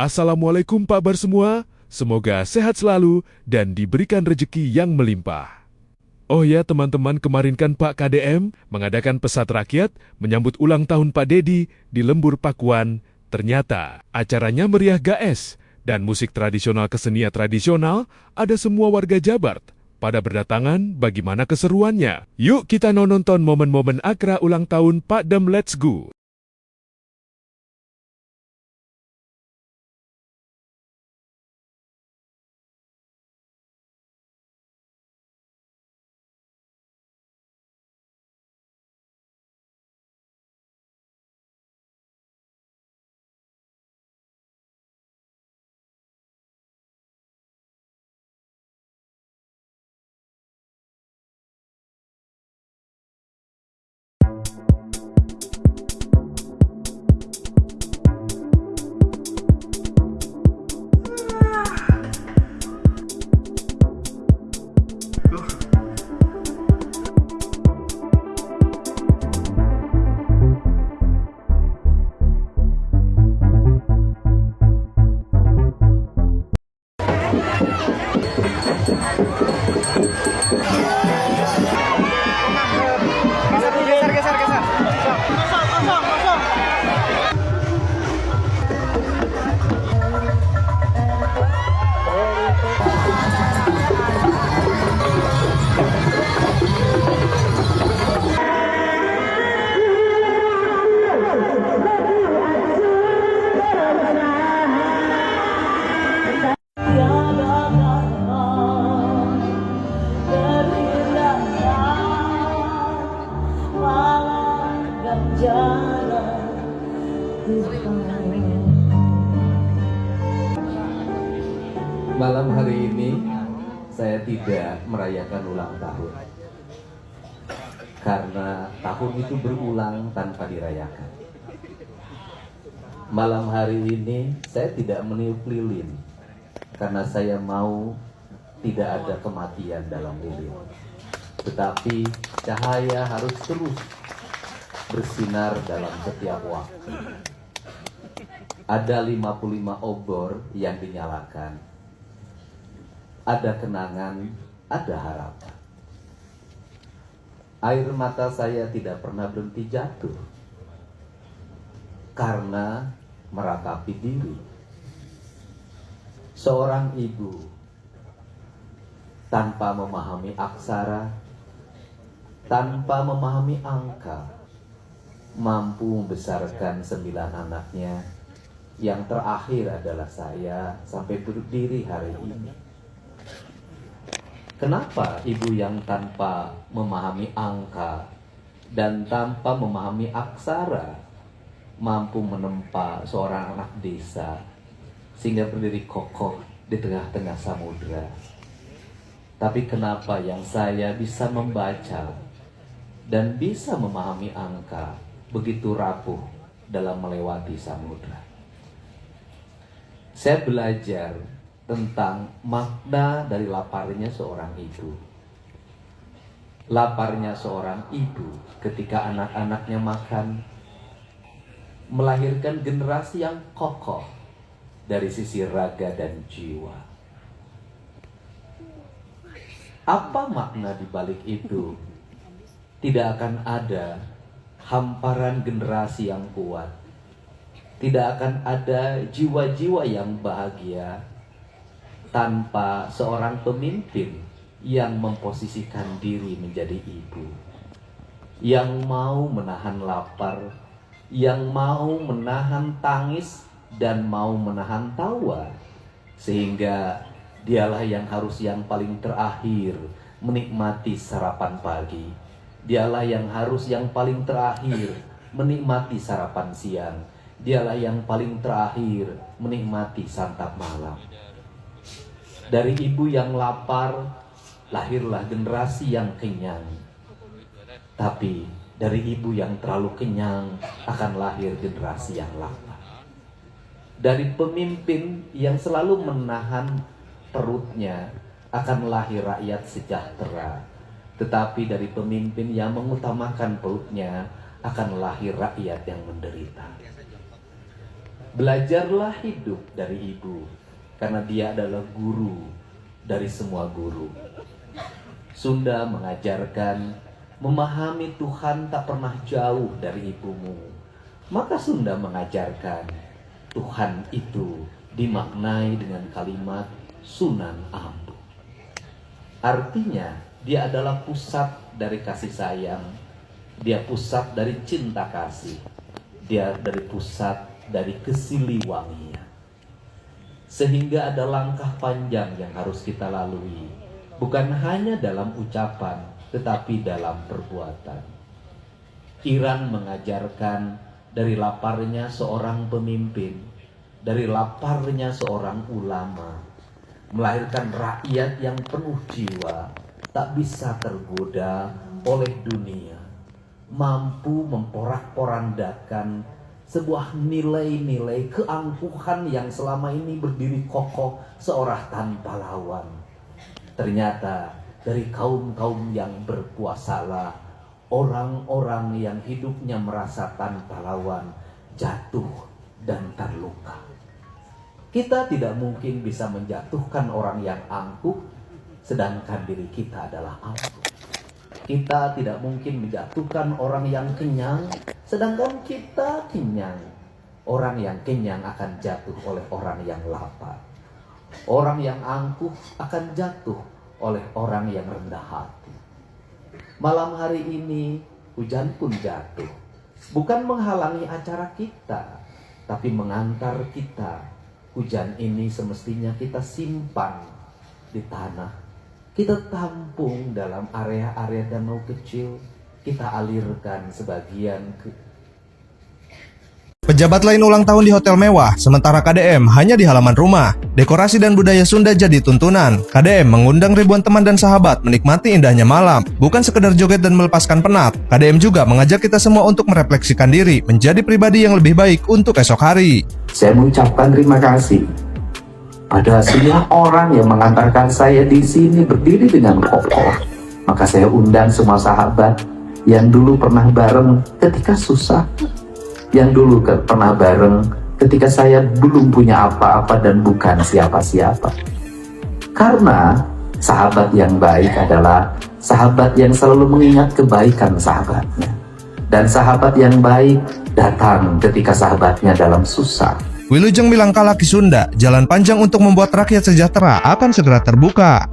Assalamualaikum Pak Bar semua, semoga sehat selalu dan diberikan rezeki yang melimpah. Oh ya teman-teman, kemarin kan Pak KDM mengadakan pesat rakyat menyambut ulang tahun Pak Dedi di Lembur Pakuan. Ternyata acaranya meriah gaes dan musik tradisional kesenian tradisional ada semua warga Jabar. Pada berdatangan, bagaimana keseruannya? Yuk kita nonton momen-momen akra ulang tahun Pak Dem, let's go! Geser, geser, geser. Kosong, kosong, kosong. Malam hari ini saya tidak merayakan ulang tahun karena tahun itu berulang tanpa dirayakan. Malam hari ini saya tidak meniup lilin karena saya mau tidak ada kematian dalam lilin. Tetapi cahaya harus terus bersinar dalam setiap waktu. Ada 55 obor yang dinyalakan. Ada kenangan, ada harapan. Air mata saya tidak pernah berhenti jatuh karena meratapi diri. Seorang ibu tanpa memahami aksara, tanpa memahami angka, mampu membesarkan 9 anaknya. Yang terakhir adalah saya sampai berdiri hari ini. Kenapa ibu yang tanpa memahami angka dan tanpa memahami aksara mampu menempa seorang anak desa sehingga berdiri kokoh di tengah-tengah samudera? Tapi kenapa yang saya bisa membaca dan bisa memahami angka begitu rapuh dalam melewati samudera? Saya belajar tentang makna dari laparnya seorang ibu. Laparnya seorang ibu ketika anak-anaknya makan melahirkan generasi yang kokoh dari sisi raga dan jiwa. Apa makna di balik itu? Tidak akan ada hamparan generasi yang kuat. Tidak akan ada jiwa-jiwa yang bahagia tanpa seorang pemimpin yang memposisikan diri menjadi ibu, yang mau menahan lapar, yang mau menahan tangis dan mau menahan tawa, sehingga dialah yang harus yang paling terakhir menikmati sarapan pagi. Dialah yang harus yang paling terakhir menikmati sarapan siang. Dialah yang paling terakhir menikmati santap malam. Dari ibu yang lapar, lahirlah generasi yang kenyang. Tapi dari ibu yang terlalu kenyang, akan lahir generasi yang lapar. Dari pemimpin yang selalu menahan perutnya, akan lahir rakyat sejahtera. Tetapi dari pemimpin yang mengutamakan perutnya, akan lahir rakyat yang menderita. Belajarlah hidup dari ibu, karena dia adalah guru dari semua guru. Sunda mengajarkan, memahami Tuhan tak pernah jauh dari ibumu. Maka Sunda mengajarkan, Tuhan itu dimaknai dengan kalimat Sunan Ambu. Artinya, dia adalah pusat dari kasih sayang. Dia pusat dari cinta kasih. Dia dari pusat dari kesiliwangian. Sehingga ada langkah panjang yang harus kita lalui, bukan hanya dalam ucapan, tetapi dalam perbuatan. Iran mengajarkan dari laparnya seorang pemimpin, dari laparnya seorang ulama, melahirkan rakyat yang penuh jiwa, tak bisa tergoda oleh dunia, mampu memporak-porandakan sebuah nilai-nilai keangkuhan yang selama ini berdiri kokoh seorang tanpa lawan. Ternyata dari kaum-kaum yang berpuasalah, orang-orang yang hidupnya merasa tanpa lawan jatuh dan terluka. Kita tidak mungkin bisa menjatuhkan orang yang angkuh, sedangkan diri kita adalah angkuh. Kita tidak mungkin menjatuhkan orang yang kenyang, sedangkan kita kenyang. Orang yang kenyang akan jatuh oleh orang yang lapar. Orang yang angkuh akan jatuh oleh orang yang rendah hati. Malam hari ini hujan pun jatuh, bukan menghalangi acara kita, tapi mengantar kita. Hujan ini semestinya kita simpan di tanah. Kita tampung dalam area-area danau kecil, kita alirkan sebagian ke... Pejabat lain ulang tahun di hotel mewah, sementara KDM hanya di halaman rumah. Dekorasi dan budaya Sunda jadi tuntunan. KDM mengundang ribuan teman dan sahabat menikmati indahnya malam, bukan sekedar joget dan melepaskan penat. KDM juga mengajak kita semua untuk merefleksikan diri, menjadi pribadi yang lebih baik untuk esok hari. Saya mengucapkan terima kasih pada semua orang yang mengantarkan saya di sini berdiri dengan kokoh. Maka saya undang semua sahabat yang dulu pernah bareng ketika susah, yang dulu pernah bareng ketika saya belum punya apa-apa dan bukan siapa-siapa. Karena sahabat yang baik adalah sahabat yang selalu mengingat kebaikan sahabatnya. Dan sahabat yang baik datang ketika sahabatnya dalam susah. Wilujeng Milangkalaki Sunda, jalan panjang untuk membuat rakyat sejahtera akan segera terbuka.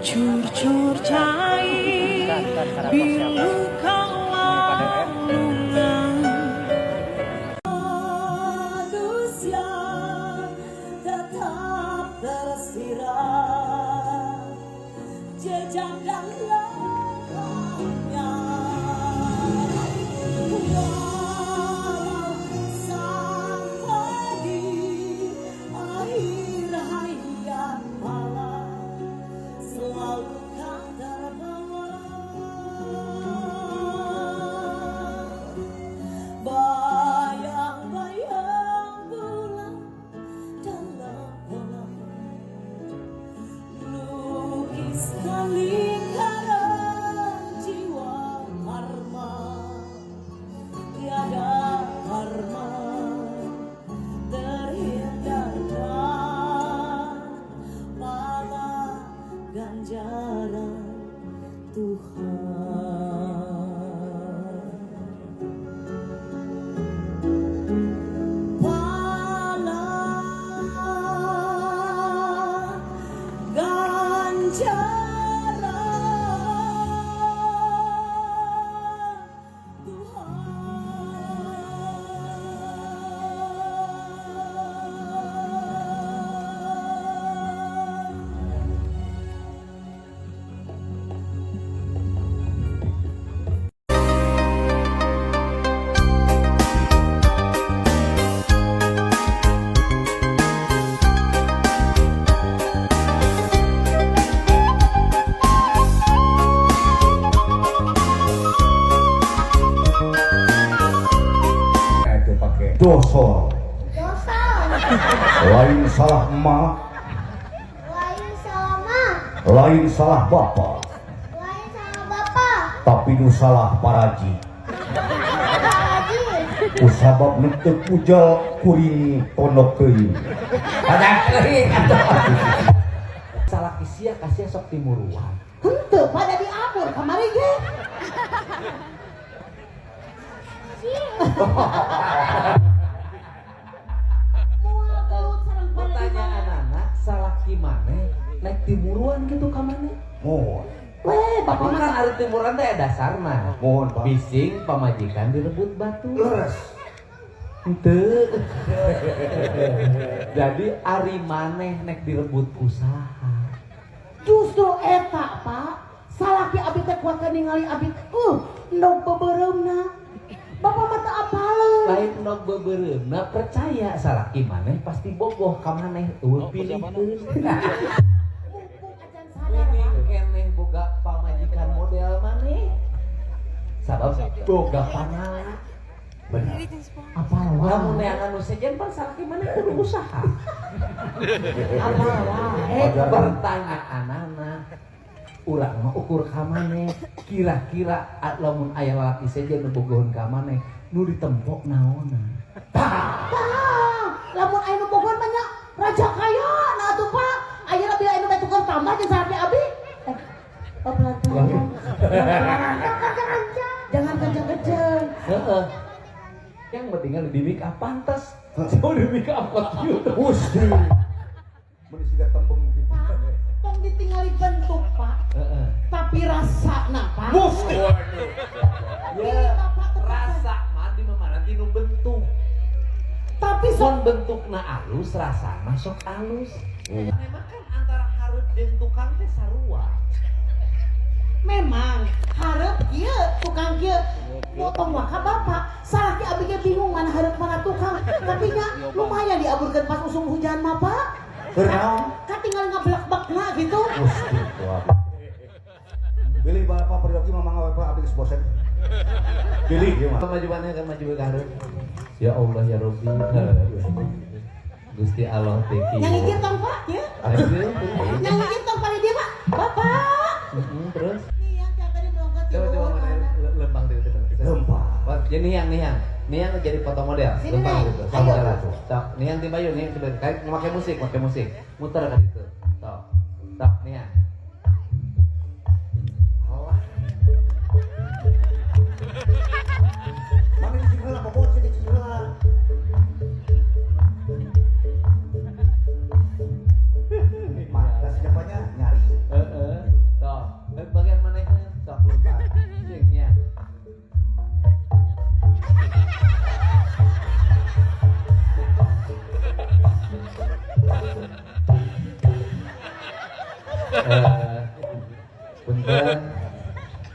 Curcur cair biru kalungan manusia tetap tersirat jejak dan langkahnya walau sampai di akhir hayat malam selalu kau terbawa bayang-bayang bulan dalam malam lukiskan lingkaran jiwa karma tiada karma terhindarkan malah ganjaran Tuhan. Pahala ganjaran Tuhan. Itu pakai dosol. Lain salah emak, Lain sama, lain salah bapak, lain sama bapak. tapi nu salah paraji. Pak Haji, Usabab nuntut pujal kuring pondok keuing. Ada keuing atuh. Salah kisia kasih sok timuruan. Henteu pada diabur kamari ge. Pertanyaan anak salah gimana naik timuruan gitu kamane? Mohon, Weh, bapak Bapak kan ada timuruan teh dasarna. mohon pak. Bising pamajikan direbut batu. Leres. Henteu. Jadi ari maneh nek direbut usaha. justru eta pak salaki abi teh kuat ningali abi endog bebereumna bapak mata apaleun Lain nog bebereumna percaya salah maneh pasti bogoh ka maneh eueuh pilihkeun. mumpung acan sadar Ini pak keneh boga pamajikan model maneh. Sabab boga panala. Benar. apalah Lamun neangan nu sejen pan salah maneh kudu usaha. apalah Pertanyaanana urang mah ukur ka maneh kira-kira lamun aya lalaki sejen nu bogohon ka maneh nu ditempo naonna. lamun aya nu bogor mah nya raja kaya nah atuh pak ayeuna bila aya nu bae tukar tambah jeung salaki abi pelan-pelan jangan kenceng-kenceng Heeh. Yang pentingnya lebih make up pantas. Jauh lebih make up cute. Gusti. Mun siga tembung gitu. Pak, tong ditinggali bentuk pak Heeh. tapi rasana pak Gusti. Ya, rasa mah di mana tinu bentuk. tapi Son bentukna alus, rasana sok alus. Memang kan antara hareup jeung tukang teh sarua. memang harap kieu tukang kieu potong waka bapak salaki abi ge bingung mana harap mana tukang tapi nya lumayan diaburkeun pas usum hujan mah pak Bernaon? kan tinggal ngablak-bakna gitu Gusti. Pilih bapak peryogi mamang apa abdi geus bosen. Pilih ieu mah. Kemajuannya kan maju ke hareup. Ya Allah ya Rabbi. Gusti Allah teki. yang ingin tong pak ya yang ingin tong pada dia pak bapak Terus nih yang tiap tadi berangkat coba mana lembang dulu. Lempang. Wah, jadi nih yang jadi foto model. Sini, Lempang Neng. gitu. Ayo. Sabar atuh. Sok, nih yang timbayu nih sebentar. Kayak pakai musik. Muter kan itu. Sok. Sok, nih yang. Mami di sini lah, popon sih di sini lah. Mata siapanya nyari. Heeh. Punten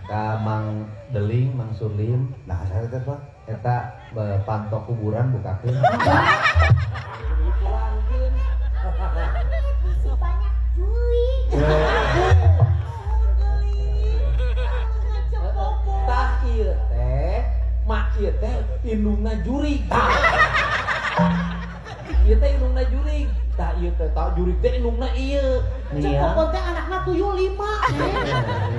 ka Mang Deling, Mang Surlim. Nah, saya teh Pak. Eta pantok kuburan bukakeun. Bisi banyak juik. Tah ieu teh, mak ieu teh indungna jurig. Ieu teh indungna jurig. Tah ieu teh tah jurig teh indungna ieu. Nia. Cepopon teh anakna tuyul 5.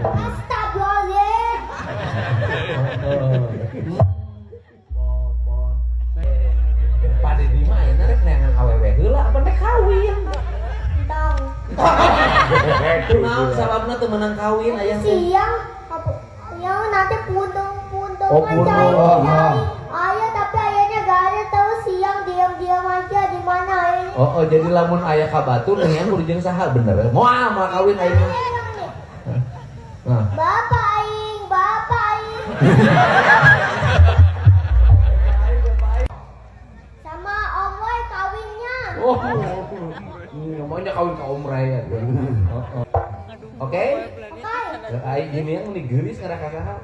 Astagfirullahaladzim. Pada di mana rek neangan awewe heula apa teh kawin? Tong. Kunaon sababna teu meunang kawin aya teh? Siang apa? Yang nanti puntung Oh, kan puntung. cari. Ayah tapi ayahnya gak ada tahu siang diam-diam aja di mana ayah. Oh, jadi lamun aya ka batur neangan kudu jeung saha bener? Moal mah kawin aing mah. Nah. Bapak aing. Sama Om Wai kawinnya. Oh, ini namanya kawin ka Om Raya. Oke? Oke. Aing gini yang digeulis ngaraka saha?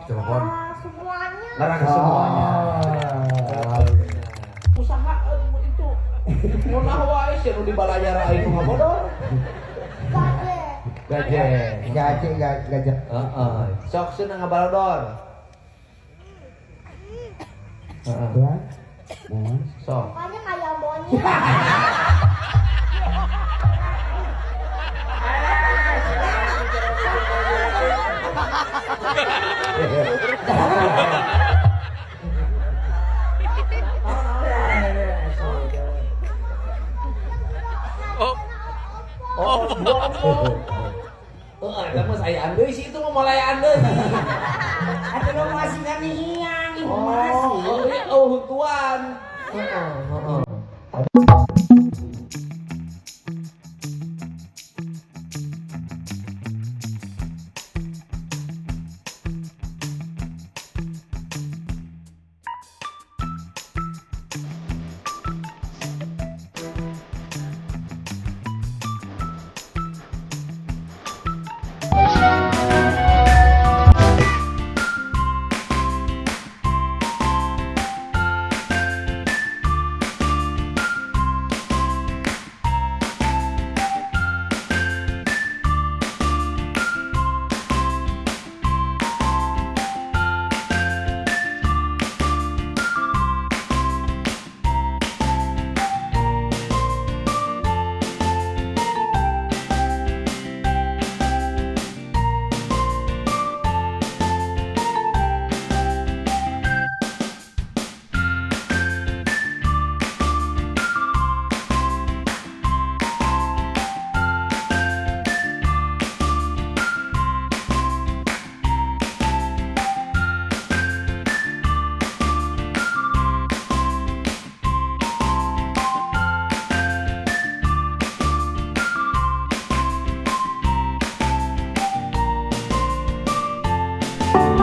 Telepon. Semuanya. Ngaraka semuanya. Usaha itu mun wae sih nu dibalayar aing mah bodor. Gade. Gajah. Heeh. Sok seneng ngabalodor. Heeh. Sok. Pokoknya kayak monyet. Ada mah saya andeuy sih itu mah mulai andeuy. Ada lo masih kan hiang Tuan.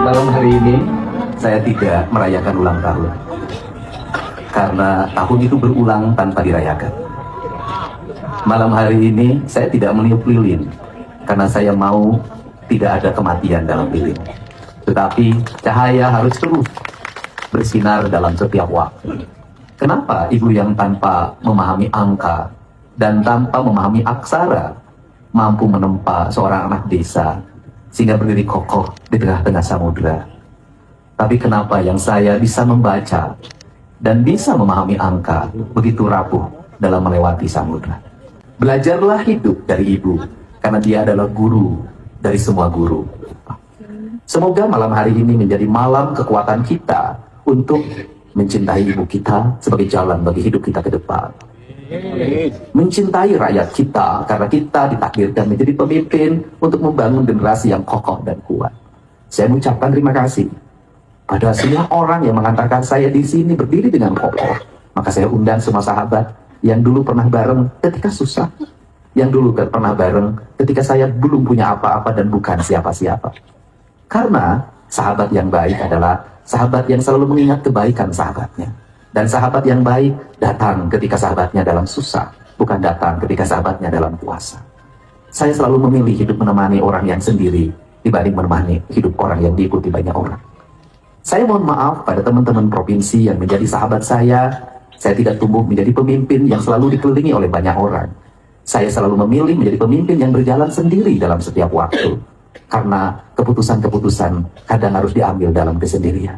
Malam hari ini saya tidak merayakan ulang tahun karena tahun itu berulang tanpa dirayakan. Malam hari ini saya tidak meniup lilin karena saya mau tidak ada kematian dalam lilin. Tetapi cahaya harus terus bersinar dalam setiap waktu. Kenapa ibu yang tanpa memahami angka dan tanpa memahami aksara mampu menempa seorang anak desa sehingga berdiri kokoh di tengah-tengah samudera? Tapi kenapa yang saya bisa membaca dan bisa memahami angka begitu rapuh dalam melewati samudera? Belajarlah hidup dari ibu, karena dia adalah guru dari semua guru. Semoga malam hari ini menjadi malam kekuatan kita untuk mencintai ibu kita sebagai jalan bagi hidup kita ke depan. Mencintai rakyat kita karena kita ditakdirkan menjadi pemimpin untuk membangun generasi yang kokoh dan kuat. Saya mengucapkan terima kasih pada semua orang yang mengantarkan saya di sini berdiri dengan kokoh. Maka saya undang semua sahabat yang dulu pernah bareng ketika susah, yang dulu pernah bareng ketika saya belum punya apa-apa dan bukan siapa-siapa. Karena sahabat yang baik adalah sahabat yang selalu mengingat kebaikan sahabatnya. Dan sahabat yang baik datang ketika sahabatnya dalam susah, bukan datang ketika sahabatnya dalam puasa. Saya selalu memilih hidup menemani orang yang sendiri dibanding menemani hidup orang yang diikuti banyak orang. Saya mohon maaf pada teman-teman provinsi yang menjadi sahabat saya. Saya tidak tumbuh menjadi pemimpin yang selalu dikelilingi oleh banyak orang. Saya selalu memilih menjadi pemimpin yang berjalan sendiri dalam setiap waktu. Karena keputusan-keputusan kadang harus diambil dalam kesendirian.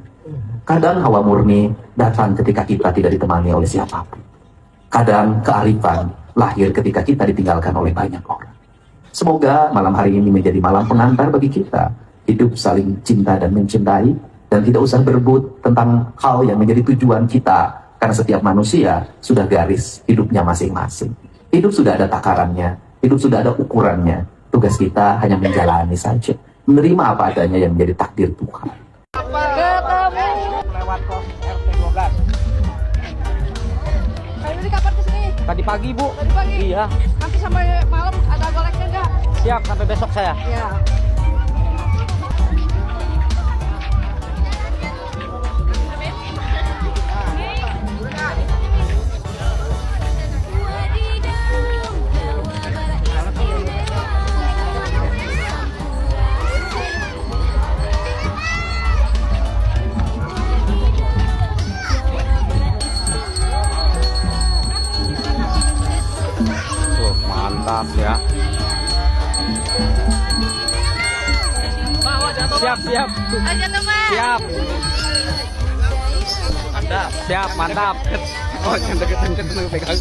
Kadang hawa murni datang ketika kita tidak ditemani oleh siapapun. Kadang kearifan lahir ketika kita ditinggalkan oleh banyak orang. Semoga malam hari ini menjadi malam pengantar bagi kita. Hidup saling cinta dan mencintai. Dan tidak usah berebut tentang hal yang menjadi tujuan kita. Karena setiap manusia sudah garis hidupnya masing-masing. Hidup sudah ada takarannya. Hidup sudah ada ukurannya. Tugas kita hanya menjalani saja. Menerima apa adanya yang menjadi takdir Tuhan. Lewat pos RT 12. Kayak dari kapan kesini? Tadi pagi, Bu. Tadi pagi? Iya. Nanti sampai malam ada goleknya nggak? Siap, sampai besok saya. Iya. Mantap ya. Siap, siap. Siap. Mantap. Siap, mantap. Oh, kenceng pegang.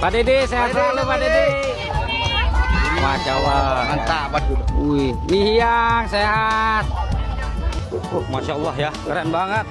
Pak Dede, sehat selalu Pak Dede. Masya Allah. Mantap. Wih, nih yang sehat. Masya Allah ya, keren banget.